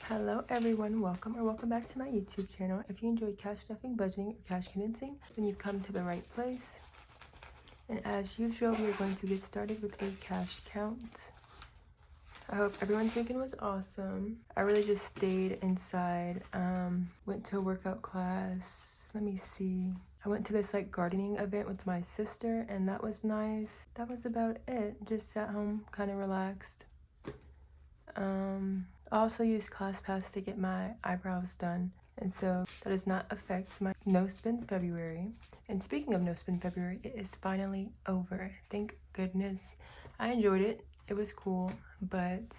Hello everyone, welcome back to my YouTube channel. If you enjoy cash stuffing, budgeting, or cash condensing, then you've come to the right place. And as usual, we are going to get started with a cash count. I hope everyone's weekend was awesome. I really just stayed inside, went to a workout class. Let me see. I went to this like gardening event with my sister and that was nice. That was about it. Just sat home, kind of relaxed. I also used ClassPass to get my eyebrows done, and so that does not affect my no spend February. And speaking of no spend February, it is finally over. Thank goodness. I enjoyed it. It was cool, but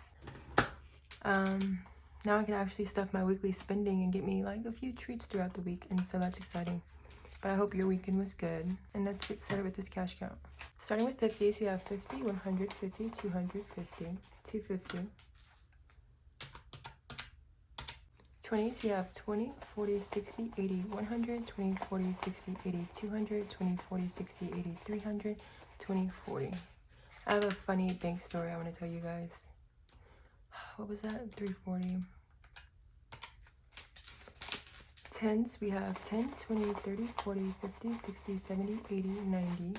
now I can actually stuff my weekly spending and get me like a few treats throughout the week, and so that's exciting. But I hope your weekend was good. And let's get started with this cash count. Starting with 50s, we have 50, 150, 250, 250. 20s, we have 20, 40, 60, 80, 100, 20, 40, 60, 80, 200, 20, 40, 60, 80, 300, 20, 40. I have a funny bank story I want to tell you guys. What was that? 340. 10s, we have 10, 20, 30, 40, 50, 60, 70, 80, 90.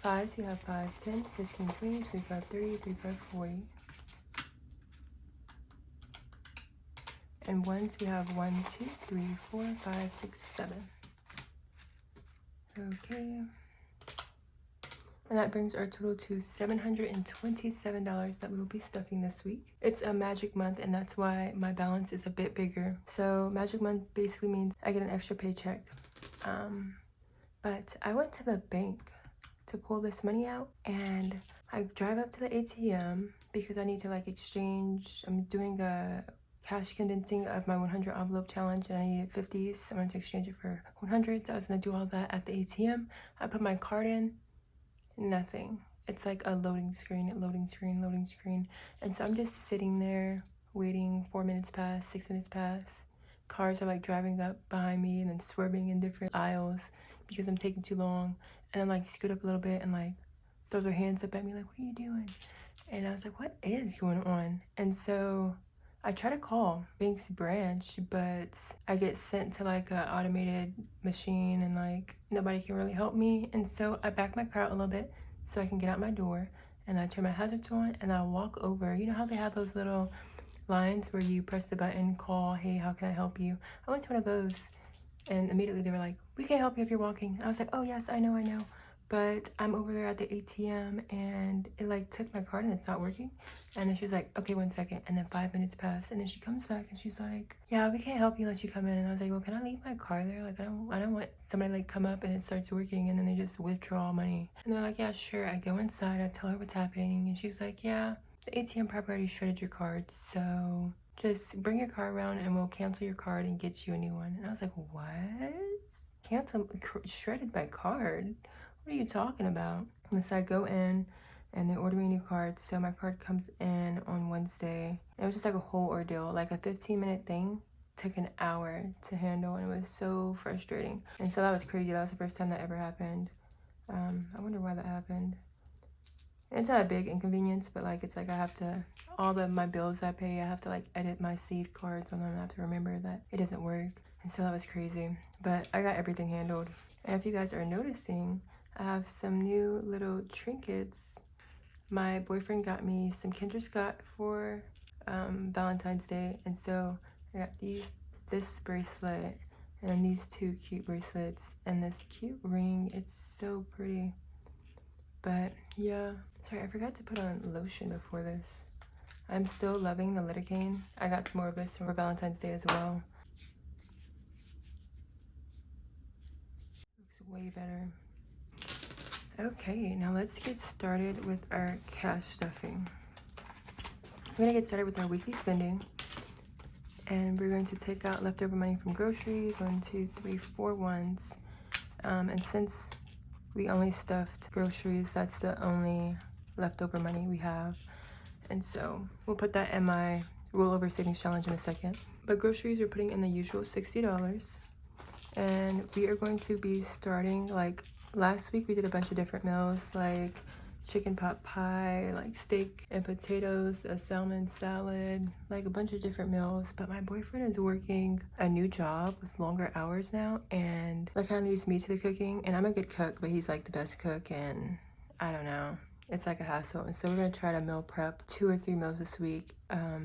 5s, we have 5, 10, 15, 20, 25, 30, 35, 40. And ones, we have 1, 2, 3, 4, 5, 6, 7. Okay. And that brings our total to $727 that we will be stuffing this week. It's a magic month, and that's why my balance is a bit bigger. So magic month basically means I get an extra paycheck. But I went to the bank to pull this money out, and I drive up to the ATM because I need to like exchange. I'm doing a cash condensing of my 100 envelope challenge, and I needed 50s. So I wanted to exchange it for 100s. I was gonna do all that at the ATM. I put my card in, nothing. It's like a loading screen. And so I'm just sitting there waiting. 4 minutes pass, 6 minutes pass. Cars are like driving up behind me and then swerving in different aisles because I'm taking too long. And I'm like scoot up a little bit and like throw their hands up at me like, what are you doing? And I was like, what is going on? And so I try to call bank's branch, but I get sent to like an automated machine and like nobody can really help me. And so I back my car out a little bit so I can get out my door, and I turn my hazards on and I walk over. You know how they have those little lines where you press the button, call, hey, how can I help you? I went to one of those and immediately they were like, we can't help you if you're walking. I was like, oh yes, I know. But I'm over there at the ATM and it like took my card and it's not working. And then she's like, okay, 1 second. And then 5 minutes pass. And then she comes back and she's like, yeah, we can't help you unless you come in. And I was like, well, can I leave my car there? Like, I don't want somebody like come up and it starts working and then they just withdraw money. And they're like, yeah, sure. I go inside, I tell her what's happening. And she's like, yeah, the ATM probably already shredded your card. So just bring your car around and we'll cancel your card and get you a new one. And I was like, what? Cancel, shredded my card? What are you talking about? And so I go in and they order me a new card. So my card comes in on Wednesday. It was just like a whole ordeal, like a 15-minute thing took an hour to handle, and it was so frustrating. And so that was crazy. That was the first time that ever happened. I wonder why that happened. It's not a big inconvenience, but like it's like I have to, all my bills I pay, I have to like edit my saved cards on them. I have to remember that it doesn't work. And so that was crazy. But I got everything handled. And if you guys are noticing, I have some new little trinkets. My boyfriend got me some Kendra Scott for Valentine's Day, and so I got this bracelet and these 2 cute bracelets and this cute ring. It's so pretty. But yeah, sorry, I forgot to put on lotion before this. I'm still loving the lidocaine. I got some more of this for Valentine's Day as well. Looks way better. Okay, now let's get started with our cash stuffing. We're gonna get started with our weekly spending, and we're going to take out leftover money from groceries. 1, 2, 3, 4 ones. And since we only stuffed groceries, that's the only leftover money we have. And so we'll put that in my rollover savings challenge in a second. But groceries, we're putting in the usual $60. And we are going to be starting, like last week we did a bunch of different meals, like chicken pot pie, like steak and potatoes, a salmon salad, like a bunch of different meals. But my boyfriend is working a new job with longer hours now, and that kind of leaves me to the cooking. And I'm a good cook, but he's like the best cook, and I don't know. It's like a hassle. And so we're gonna try to meal prep 2 or 3 meals this week,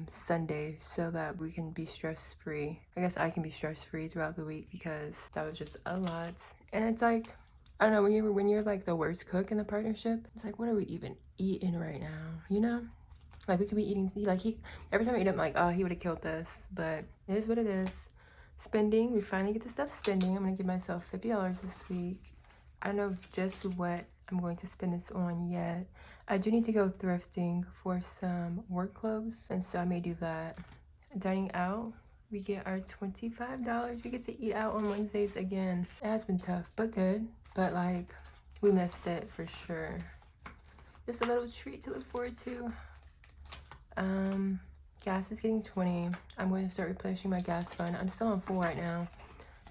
Sunday, so that we can be stress-free. I guess I can be stress-free throughout the week because that was just a lot. And it's like, I don't know, when you're like the worst cook in the partnership, it's like, what are we even eating right now? You know? Like, we could be eating, like, every time I eat, I'm like, oh, he would have killed this. But it is what it is. Spending, we finally get to stop spending. I'm gonna give myself $50 this week. I don't know just what I'm going to spend this on yet. I do need to go thrifting for some work clothes, and so I may do that. Dining out, we get our $25. We get to eat out on Wednesdays again. It has been tough, but good. But like, we missed it for sure. Just a little treat to look forward to. Gas is getting 20. I'm going to start replenishing my gas fund. I'm still on full right now,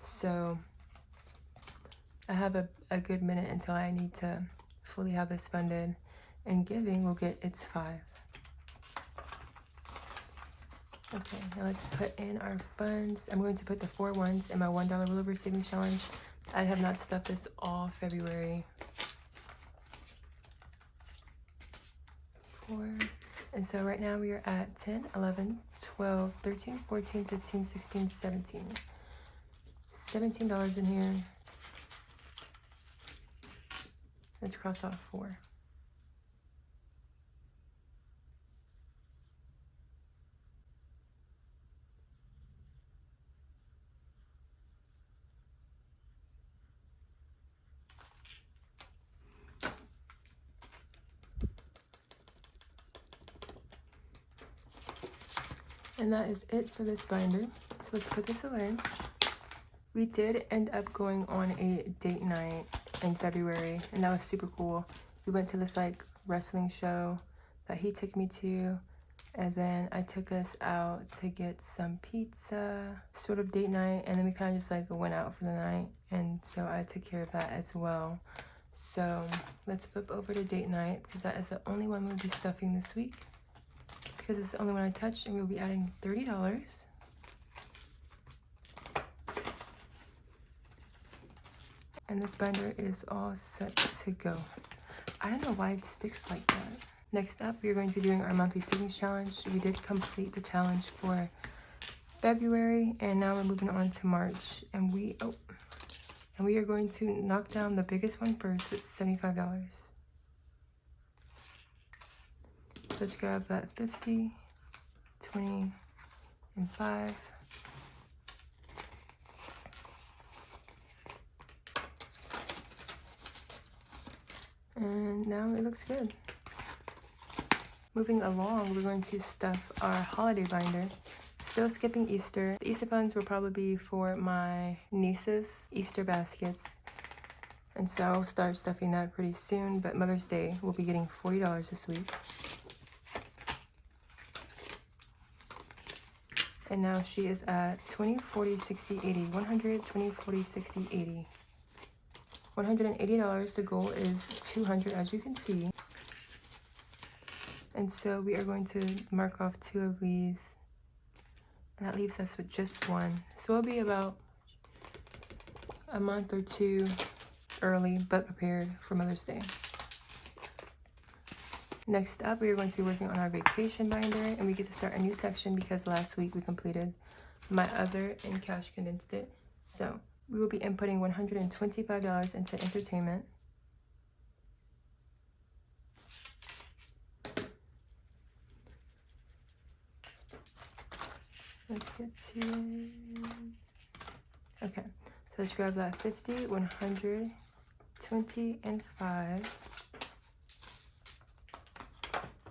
so I have a good minute until I need to fully have this funded. And giving will get its 5. Okay, now let's put in our funds. I'm going to put the 4 ones in my $1 rollover savings challenge. I have not stuffed this all February. 4. And so right now we are at 10, 11, 12, 13, 14, 15, 16, 17. $17 in here. Let's cross off 4. And that is it for this binder. So let's put this away. We did end up going on a date night in February, and that was super cool. We went to this like wrestling show that he took me to, and then I took us out to get some pizza, sort of date night, and then we kind of just like went out for the night, and so I took care of that as well. So let's flip over to date night, because that is the only one we'll be stuffing this week, because it's the only one I touched, and we'll be adding $30. And this binder is all set to go. I don't know why it sticks like that. Next up, we are going to be doing our monthly savings challenge. We did complete the challenge for February, and now we're moving on to March. And we are going to knock down the biggest one first with $75. Let's grab that 50, 20, and 5. And now it looks good. Moving along, we're going to stuff our holiday binder. Still skipping Easter. The Easter funds will probably be for my niece's Easter baskets, and so I'll start stuffing that pretty soon. But Mother's Day, we'll be getting $40 this week. And now she is at 20, 40, 60, 80. 100, 20, 40, 60, 80. $180. The goal is 200, as you can see. And so we are going to mark off 2 of these, and that leaves us with just 1. So it'll be about a month or 2 early, but prepared for Mother's Day. Next up, we are going to be working on our vacation binder, and we get to start a new section because last week we completed my other and cash condensed it. So we will be inputting $125 into entertainment. Let's get to it. Okay, so let's grab that 50, 100, 20, and 5.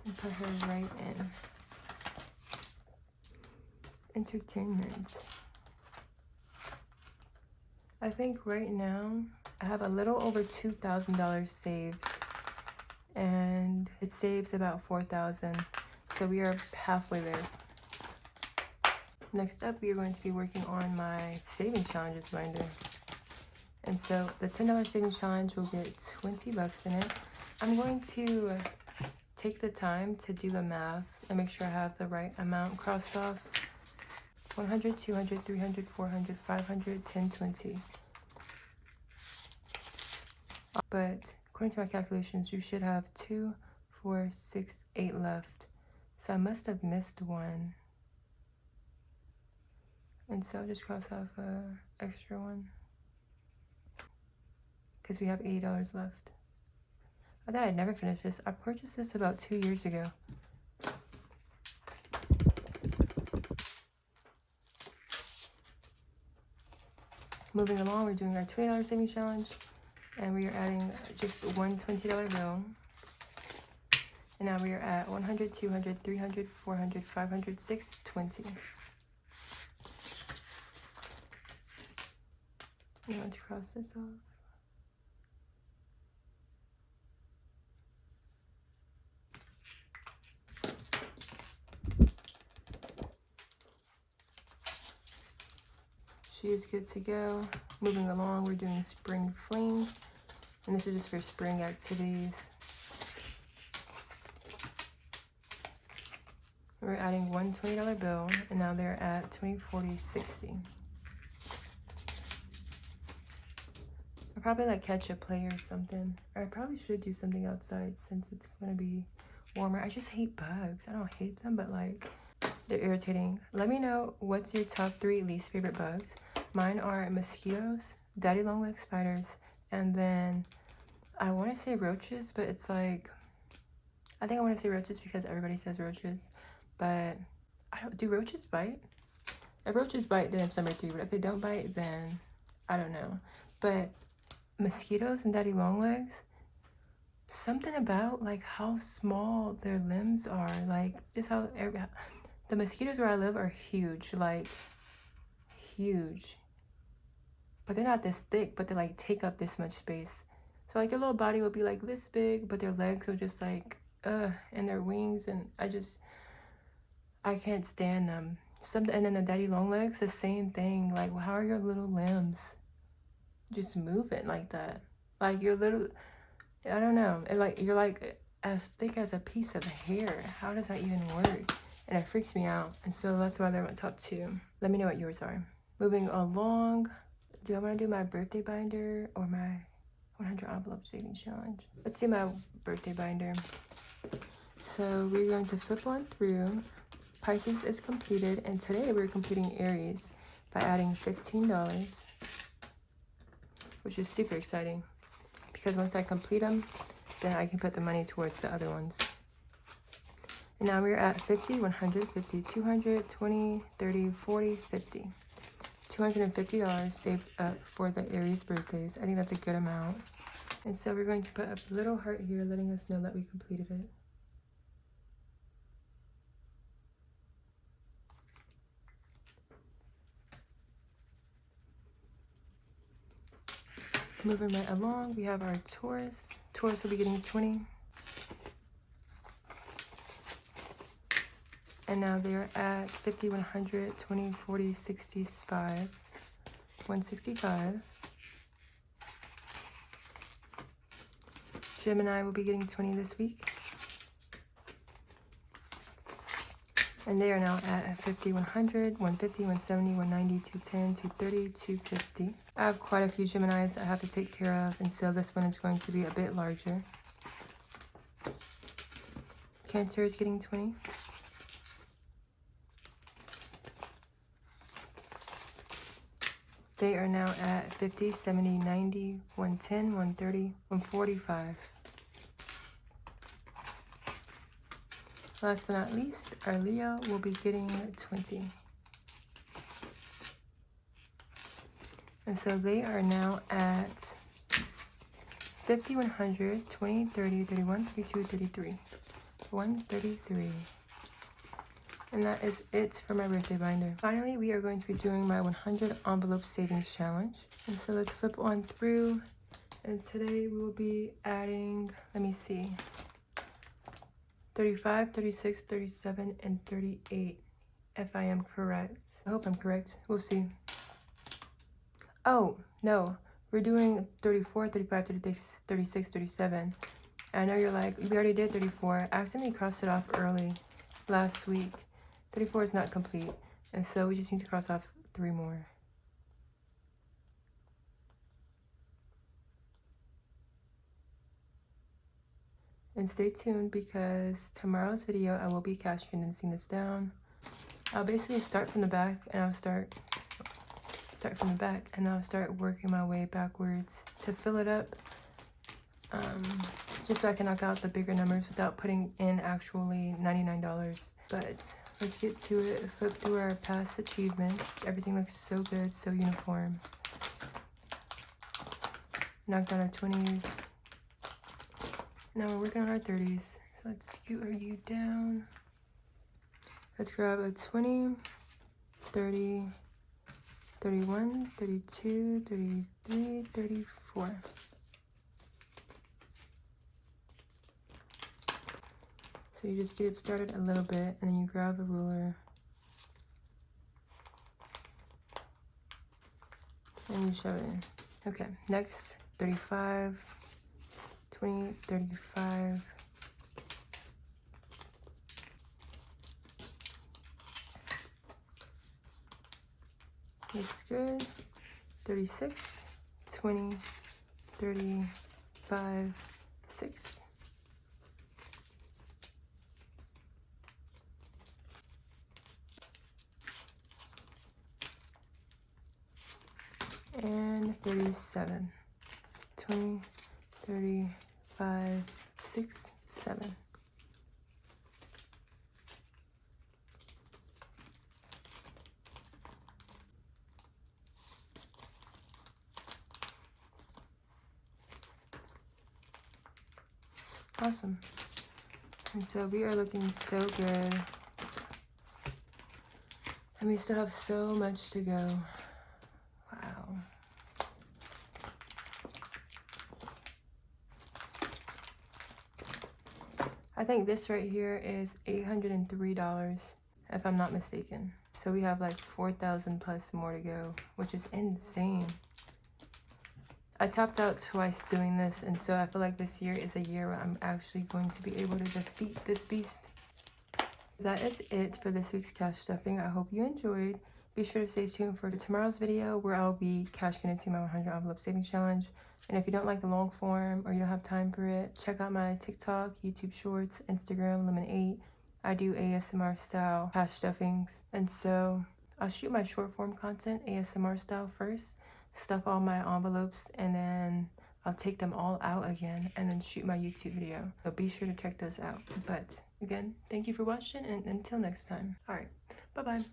And put her right in. Entertainment. I think right now I have a little over $2,000 saved, and it saves about $4,000, so we are halfway there. Next up, we are going to be working on my savings challenges binder, and so the $10 savings challenge will get $20 in it. I'm going to take the time to do the math and make sure I have the right amount crossed off. 100, 200, 300, 400, 500, 10, 20. But according to my calculations, you should have 2, 4, 6, 8 left. So I must have missed one. And so I'll just cross off an extra one. Because we have $80 left. I thought I'd never finish this. I purchased this about 2 years ago. Moving along, we're doing our $20 savings challenge. And we are adding just one $20 bill. And now we are at 100, 200, 300, 400, 500, 620. I want to cross this off. She is good to go. Moving along, we're doing spring fling. And this is just for spring activities. We're adding one $20 bill, and now they're at 20, 40, 60. I'll probably like catch a play or something. Or I probably should do something outside since it's gonna be warmer. I just hate bugs. I don't hate them, but like they're irritating. Let me know what's your top 3 least favorite bugs. Mine are mosquitoes, daddy long leg spiders, and then I want to say roaches, but it's like, I think I want to say roaches because everybody says roaches, but I don't, do roaches bite? If roaches bite, then it's number 3, but if they don't bite, then I don't know. But mosquitoes and daddy long legs, something about like how small their limbs are, like just how the mosquitoes where I live are huge, like huge. But they're not this thick, but they like take up this much space. So like your little body will be like this big, but their legs are just like, and their wings, and I can't stand them. And then the daddy long legs, the same thing. Like, how are your little limbs just moving like that? Like your little, I don't know. And like you're like as thick as a piece of hair. How does that even work? And it freaks me out. And so that's why they're my top 2. Let me know what yours are. Moving along. Do I want to do my birthday binder or my 100 envelope savings challenge? Let's do my birthday binder. So we're going to flip on through. Pisces is completed, and today we're completing Aries by adding $15, which is super exciting because once I complete them, then I can put the money towards the other ones. And now we're at 50, 100, 50, 200, 20, 30, 40, 50. $250 saved up for the Aries birthdays. I think that's a good amount. And so we're going to put a little heart here letting us know that we completed it. Moving right along, we have our Taurus. Taurus will be getting 20. And now they're at 50, 100, 20, 40, 65, 165. Gemini will be getting 20 this week. And they are now at 50, 100, 150, 170, 190, 210, 230, 250. I have quite a few Geminis I have to take care of, and so this one is going to be a bit larger. Cancer is getting 20. They are now at 50, 70, 90, 110, 130, 145. Last but not least, our Leo will be getting 20. And so they are now at 50, 100, 20, 30, 31, 32, 33. 133. And that is it for my birthday binder. Finally, we are going to be doing my 100 envelope savings challenge. And so let's flip on through. And today we will be adding, let me see, 35, 36, 37, and 38, if I am correct. I hope I'm correct. We'll see. Oh, no. We're doing 34, 35, 36, 37. And I know you're like, we already did 34. I accidentally crossed it off early last week. 34 is not complete. And so we just need to cross off 3 more. And stay tuned because tomorrow's video I will be cash condensing this down. I'll basically start from the back and I'll start from the back and I'll start working my way backwards to fill it up. Just so I can knock out the bigger numbers without putting in actually $99. But let's get to it. Flip through our past achievements. Everything looks so good, so uniform. Knocked out our 20s. Now we're working on our 30s. So let's scoot you down. Let's grab a 20, 30, 31, 32, 33, 34. So you just get it started a little bit and then you grab a ruler and you shove it in. Okay, next 35, 20, 35. Looks good. 36, 20, 35, 6. And 37, 20, 35, 6, 7. Awesome. And so we are looking so good. And we still have so much to go. Wow. I think this right here is $803, if I'm not mistaken. So we have like 4,000 plus more to go, which is insane. I tapped out twice doing this, and so I feel like this year is a year where I'm actually going to be able to defeat this beast. That is it for this week's cash stuffing. I hope you enjoyed. Be sure to stay tuned for tomorrow's video where I'll be cash condensing my 100 envelope savings challenge. And if you don't like the long form or you don't have time for it, check out my TikTok, YouTube Shorts, Instagram, Lemon8. I do ASMR style cash stuffings. And so I'll shoot my short form content ASMR style first, stuff all my envelopes, and then I'll take them all out again and then shoot my YouTube video. So be sure to check those out. But again, thank you for watching and until next time. All right, bye-bye.